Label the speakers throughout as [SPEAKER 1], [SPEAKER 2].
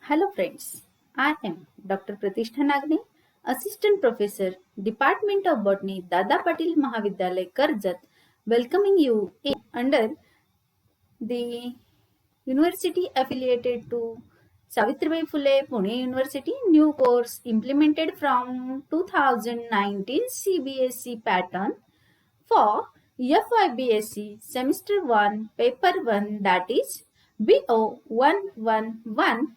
[SPEAKER 1] Hello friends, I am Dr. Pratishtha Nagne, Assistant Professor, Department of Botany, Dada Patil Mahavidyalay, Karjat, welcoming you under the university affiliated to Savitribai Phule Pune University new course implemented from 2019 CBSE pattern for FYBSE semester 1 paper 1, that is BO 111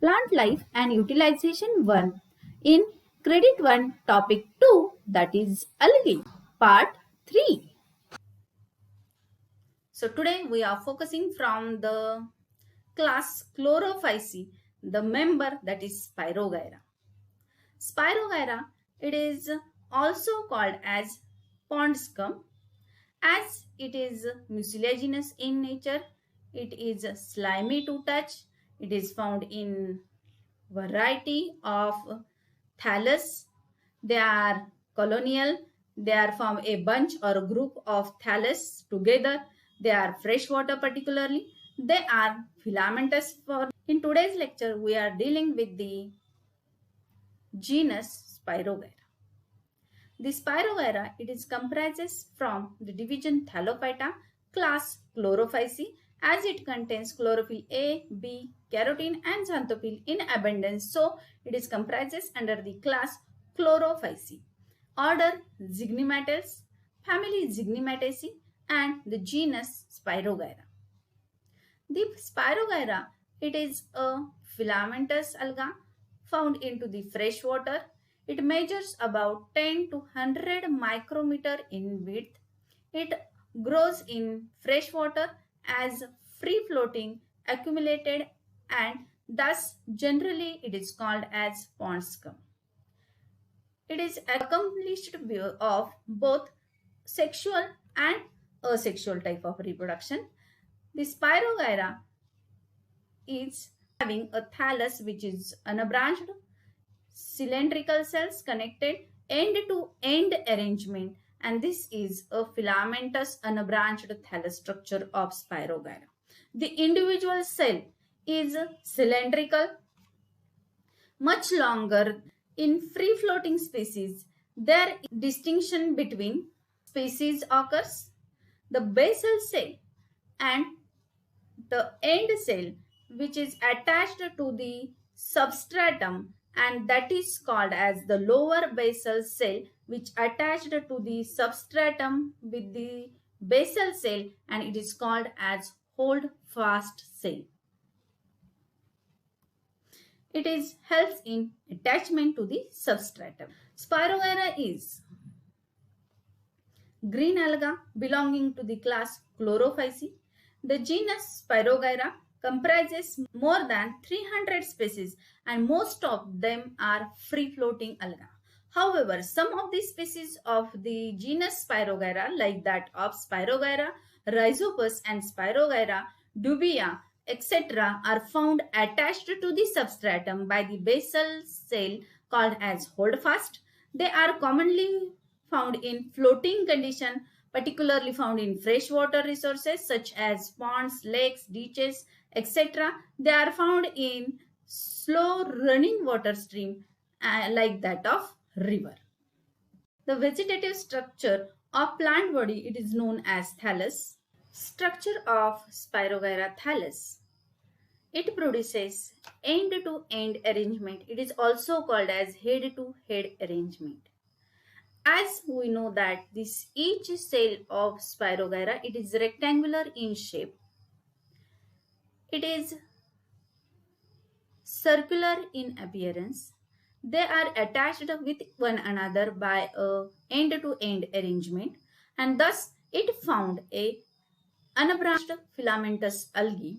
[SPEAKER 1] Plant Life and Utilization 1 in Credit 1 Topic 2, that is Algae Part 3. So today we are focusing from the class Chlorophyceae, the member that is Spirogyra. Spirogyra, it is also called as pond scum, as it is mucilaginous in nature. It is slimy to touch. It is found in variety of thallus. They are colonial. They are from a bunch or a group of thallus together. They are freshwater particularly. They are filamentous. In today's lecture, we are dealing with the genus Spirogyra. The Spirogyra, it is comprises from the division Thallophyta, class Chlorophyceae, as it contains chlorophyll A, B, carotene and xanthophyll in abundance. So, it is comprises under the class Chlorophyceae. Order Zygnematales, family Zygnemataceae and the genus Spirogyra. The Spirogyra, it is a filamentous alga found into the fresh water. It measures about 10 to 100 micrometer in width. It grows in fresh water as free floating accumulated, and thus generally it is called as pond scum. It is accomplished of both sexual and asexual type of reproduction. The Spirogyra is having a thallus which is unbranched, cylindrical cells connected end to end arrangement, and this is a filamentous unbranched thallus structure of Spirogyra. The individual cell is cylindrical, much longer. In free floating species, there distinction between species occurs. The basal cell and the end cell, which is attached to the substratum, and that is called as the lower basal cell, which attached to the substratum with the basal cell, and it is called as hold fast cell. It is helps in attachment to the substratum. Spirogyra is green alga belonging to the class Chlorophyceae. The genus Spirogyra comprises more than 300 species, and most of them are free-floating alga. However, some of the species of the genus Spirogyra, like that of Spirogyra rhizopus and Spirogyra dubia, etc., are found attached to the substratum by the basal cell called as holdfast. They are commonly found in floating condition, particularly found in freshwater resources such as ponds, lakes, ditches, etc. They are found in slow running water stream like that of river. The vegetative structure of plant body, it is known as thallus. Structure of Spirogyra thallus. It produces end-to-end arrangement. It is also called as head-to-head arrangement. As we know that this each cell of Spirogyra, it is rectangular in shape. It is circular in appearance. They are attached with one another by a end-to-end arrangement, and thus it found a unbranched filamentous algae.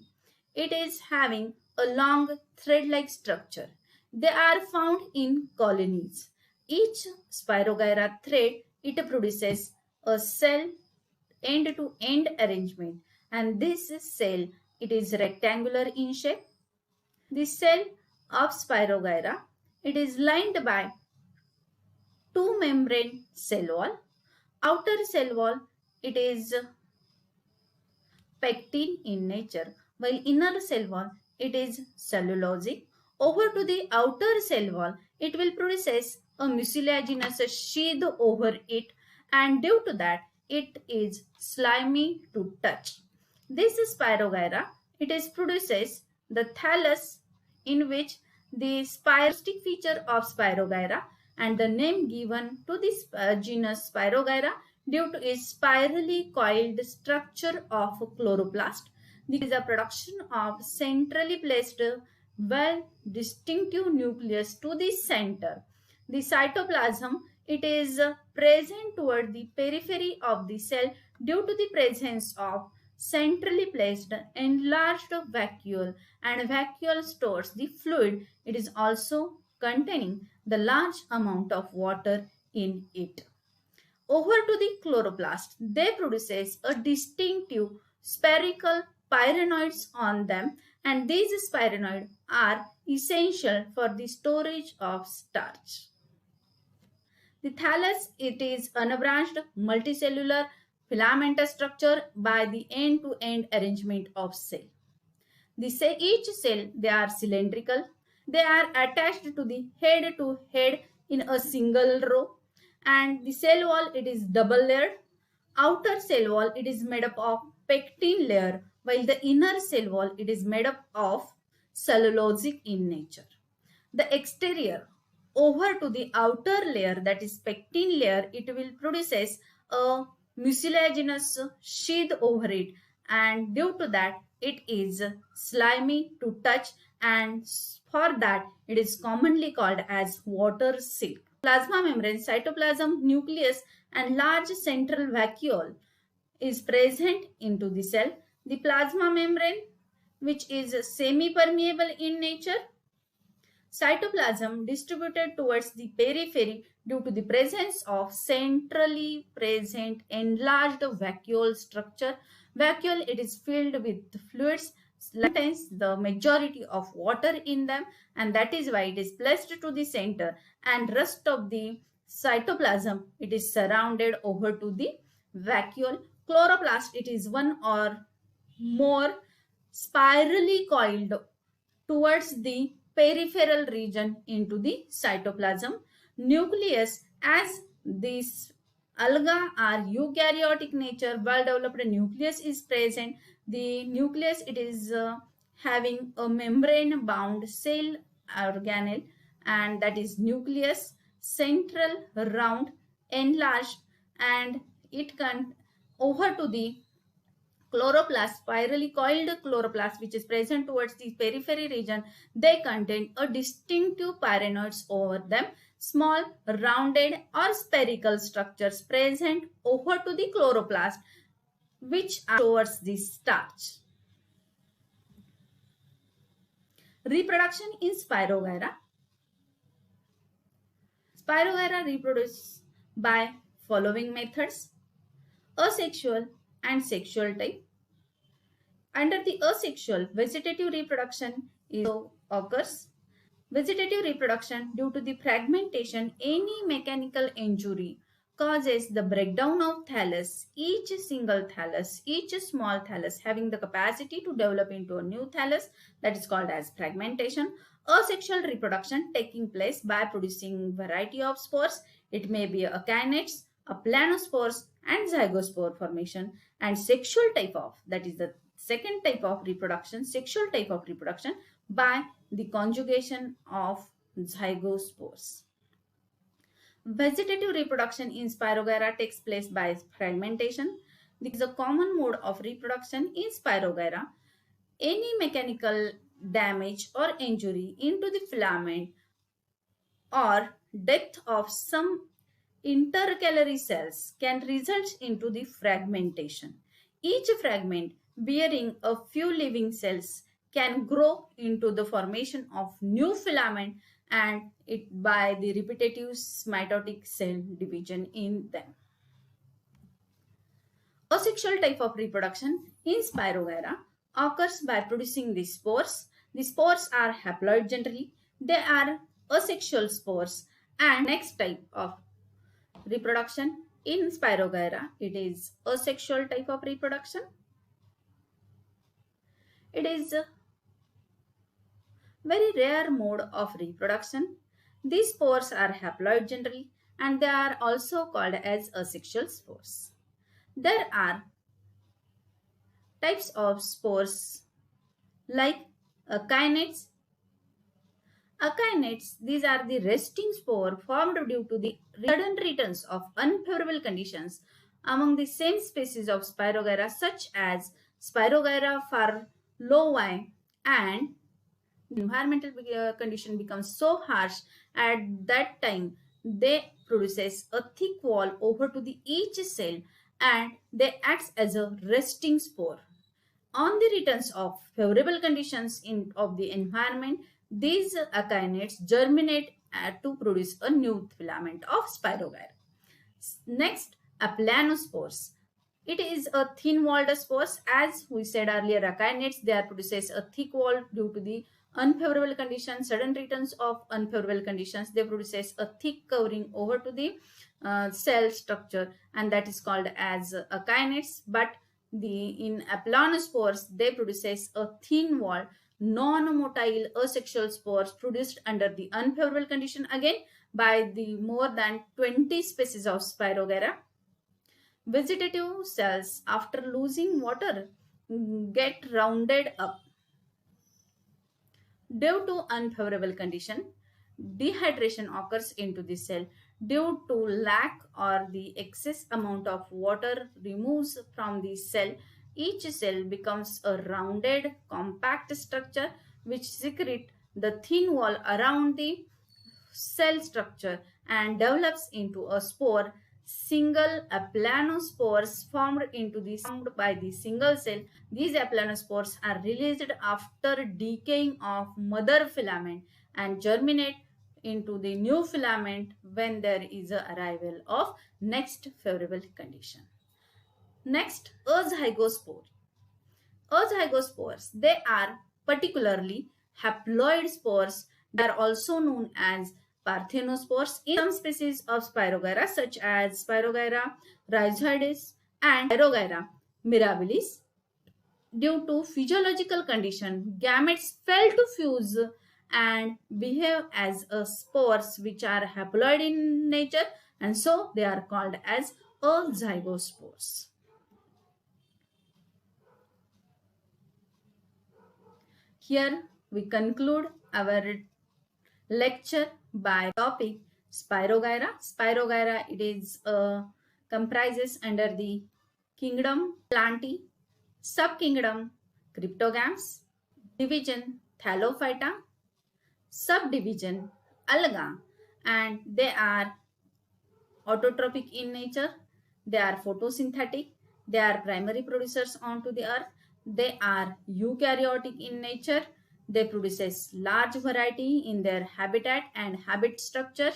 [SPEAKER 1] It is having a long thread-like structure. They are found in colonies. Each Spirogyra thread, it produces a cell end-to-end arrangement, and this cell, it is rectangular in shape. The cell of Spirogyra, it is lined by two membrane cell wall. Outer cell wall, it is pectine in nature, while inner cell wall it is cellulosic. Over to the outer cell wall, it will produce a mucilaginous sheath over it, and due to that, it is slimy to touch. This Spirogyra, it is produces the thallus, in which the spiralistic feature of Spirogyra and the name given to this genus Spirogyra due to its spirally coiled structure of chloroplast. This is a production of centrally placed, well distinctive nucleus to the center. The cytoplasm, it is present toward the periphery of the cell due to the presence of centrally placed enlarged vacuole, and vacuole stores the fluid. It is also containing the large amount of water in it. Over to the chloroplast, they produces a distinctive spherical pyrenoids on them, and these pyrenoids are essential for the storage of starch. The thallus, it is unbranched multicellular filamentous structure by the end-to-end arrangement of cell. Each cell, they are cylindrical. They are attached to the head to head in a single row, and the cell wall, it is double layered. Outer cell wall, it is made up of pectin layer, while the inner cell wall, it is made up of cellulosic in nature. The exterior, over to the outer layer, that is pectin layer, it will produces a mucilaginous sheath over it, and due to that it is slimy to touch, and for that it is commonly called as water silk. Plasma membrane, cytoplasm, nucleus and large central vacuole is present into the cell. The plasma membrane, which is semi-permeable in nature. Cytoplasm distributed towards the periphery due to the presence of centrally present enlarged vacuole structure. Vacuole, it is filled with fluids, contains the majority of water in them, and that is why it is placed to the center, and rest of the cytoplasm, it is surrounded over to the vacuole. Chloroplast, it is one or more spirally coiled towards the peripheral region into the cytoplasm. Nucleus, as these alga are eukaryotic nature, well developed nucleus is present. The nucleus, it is having a membrane bound cell organelle, and that is nucleus, central, round, enlarged, and it can over to the chloroplast, spirally coiled chloroplast, which is present towards the periphery region. They contain a distinctive pyrenoids over them, small rounded or spherical structures present over to the chloroplast, which are towards the starch. Reproduction in Spirogyra. Spirogyra reproduce by following methods: asexual and sexual type. Under the asexual, vegetative reproduction occurs. Vegetative reproduction, due to the fragmentation, any mechanical injury causes the breakdown of thallus. Each single thallus, each small thallus having the capacity to develop into a new thallus, that is called as fragmentation. Asexual reproduction taking place by producing variety of spores. It may be akinets, a planospores and zygospore formation. And sexual type of, that is the second type of reproduction, sexual type of reproduction by the conjugation of zygospores. Vegetative reproduction in Spirogyra takes place by fragmentation. This is a common mode of reproduction in Spirogyra. Any mechanical damage or injury into the filament or death of some intercalary cells can result into the fragmentation. Each fragment bearing a few living cells can grow into the formation of new filament, and it by the repetitive mitotic cell division in them. Asexual type of reproduction in Spirogyra occurs by producing the spores. The spores are haploid generally. They are asexual spores. And next type of reproduction in Spirogyra, it is asexual type of reproduction. It is a very rare mode of reproduction. These spores are haploid generally and they are also called as asexual spores. There are types of spores like kinetids. Akinets, these are the resting spore formed due to the sudden returns of unfavorable conditions among the same species of Spirogyra such as Spirogyra farlowi, and environmental condition becomes so harsh at that time they produces a thick wall over to the each cell and they acts as a resting spore. On the returns of favorable conditions of the environment, these akinets germinate to produce a new filament of Spirogyra. Next, aplanospores. It is a thin-walled spores. As we said earlier, akinets, they are produces a thick wall due to the unfavorable conditions, sudden returns of unfavorable conditions. They produces a thick covering over to the cell structure, and that is called as akinets. But in aplanospores, they produces a thin wall non-motile asexual spores produced under the unfavorable condition again by the more than 20 species of Spirogyra. Vegetative cells, after losing water, get rounded up. Due to unfavorable condition, dehydration occurs into the cell. Due to lack or the excess amount of water removes from the cell, each cell becomes a rounded, compact structure which secrete the thin wall around the cell structure and develops into a spore. Single aplanospores formed by the single cell. These aplanospores are released after decaying of mother filament and germinate into the new filament when there is a arrival of next favorable condition. Next, azygospore. Azygospores, they are particularly haploid spores. They are also known as parthenospores in some species of Spirogyra such as Spirogyra rhizoides and Spirogyra mirabilis. Due to physiological condition, gametes fail to fuse and behave as spores which are haploid in nature, and so they are called as azygospores. Here we conclude our lecture by topic Spirogyra. Spirogyra, it is comprises under the kingdom Plantae, subkingdom Cryptogams, division Thallophyta, subdivision Alga, and they are autotrophic in nature. They are photosynthetic. They are primary producers onto the earth. They are eukaryotic in nature. They produces large variety in their habitat and habit structure.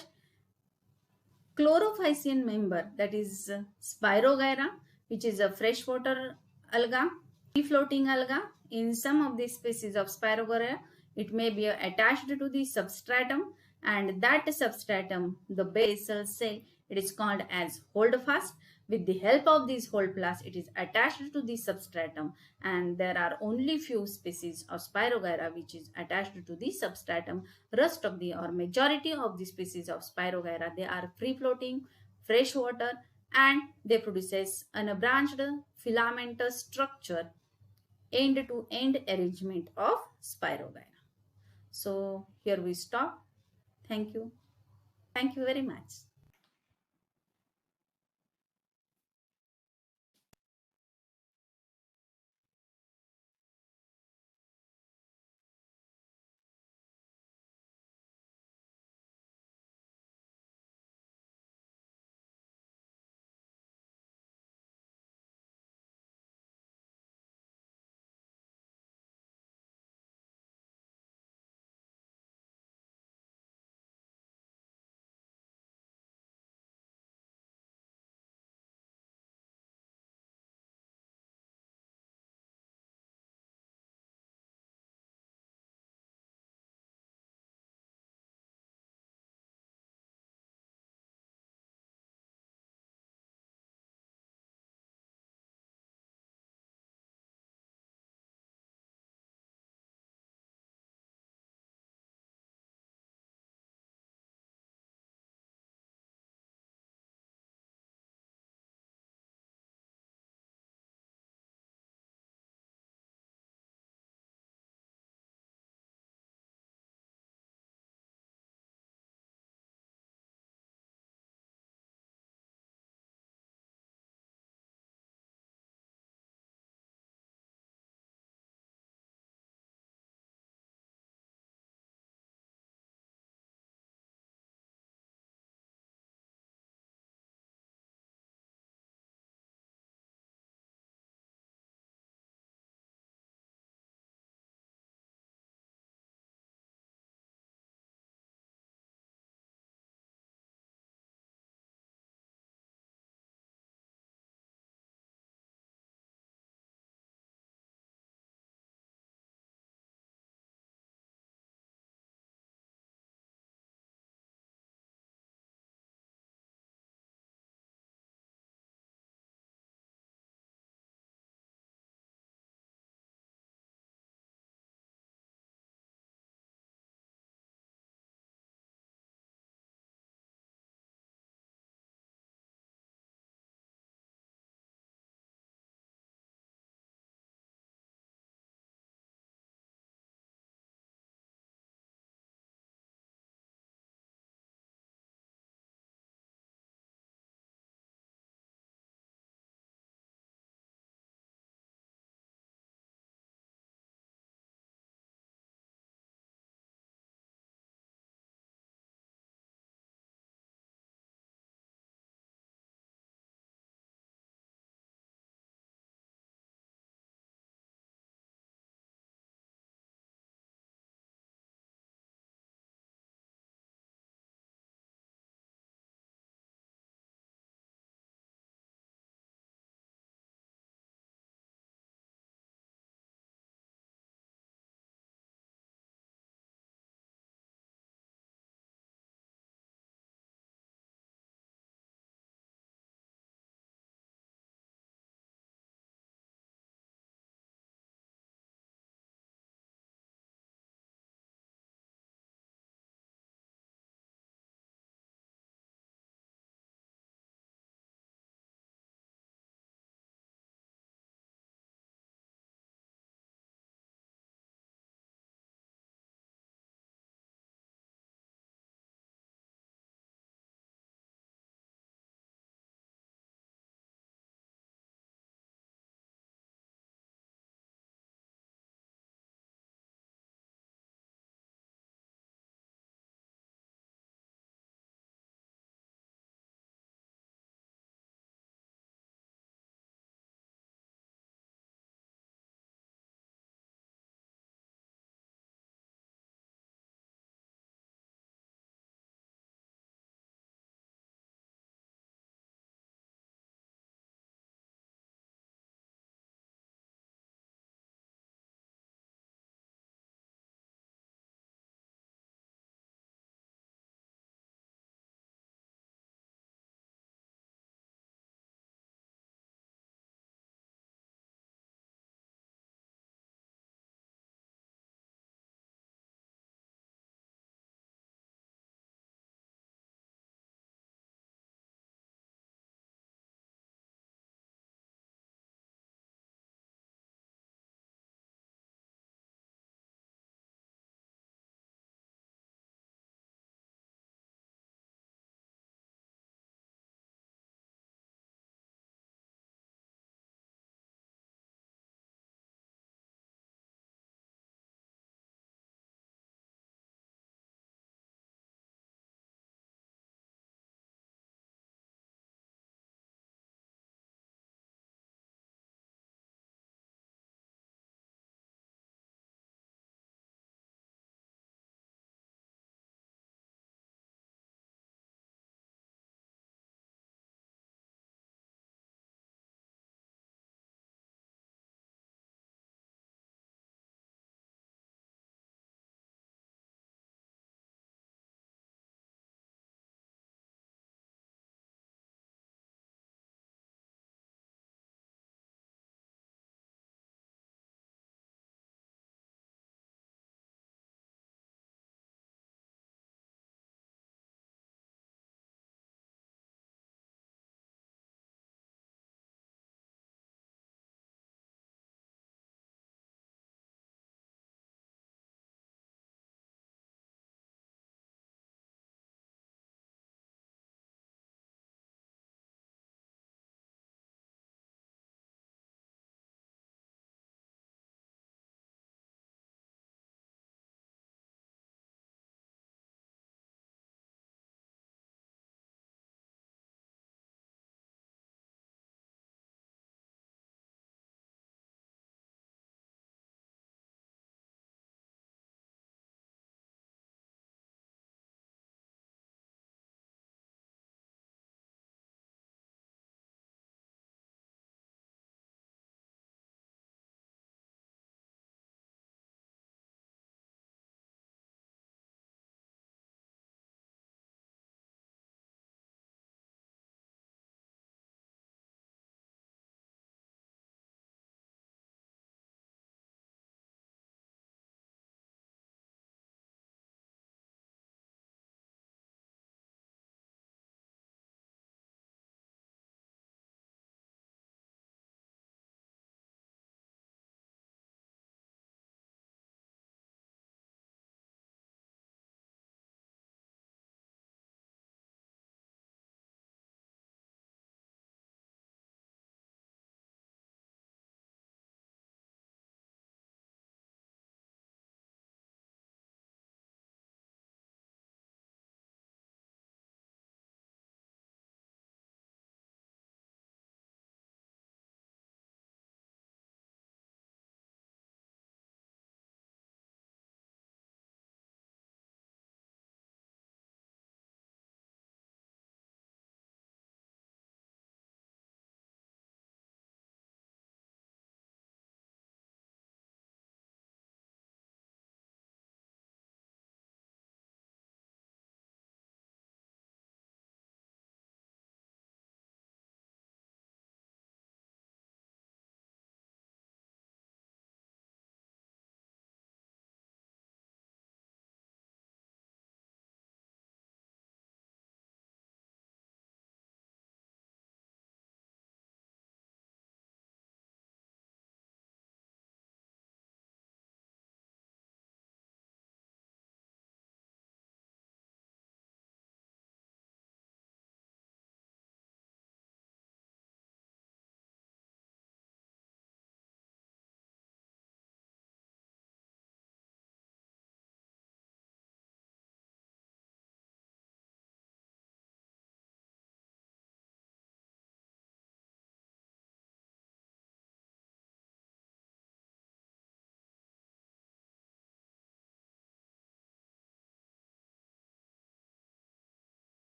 [SPEAKER 1] Chlorophycean member, that is Spirogyra, which is a freshwater alga, free-floating alga. In some of the species of Spirogyra, it may be attached to the substratum, and that substratum, the basal cell, it is called as holdfast. With the help of this holdfast, it is attached to the substratum, and there are only few species of Spirogyra which is attached to the substratum. Rest of the or majority of the species of Spirogyra, they are free-floating, freshwater, and they produces an unbranched filamentous structure, end-to-end arrangement of Spirogyra. So here we stop. Thank you. Thank you very much.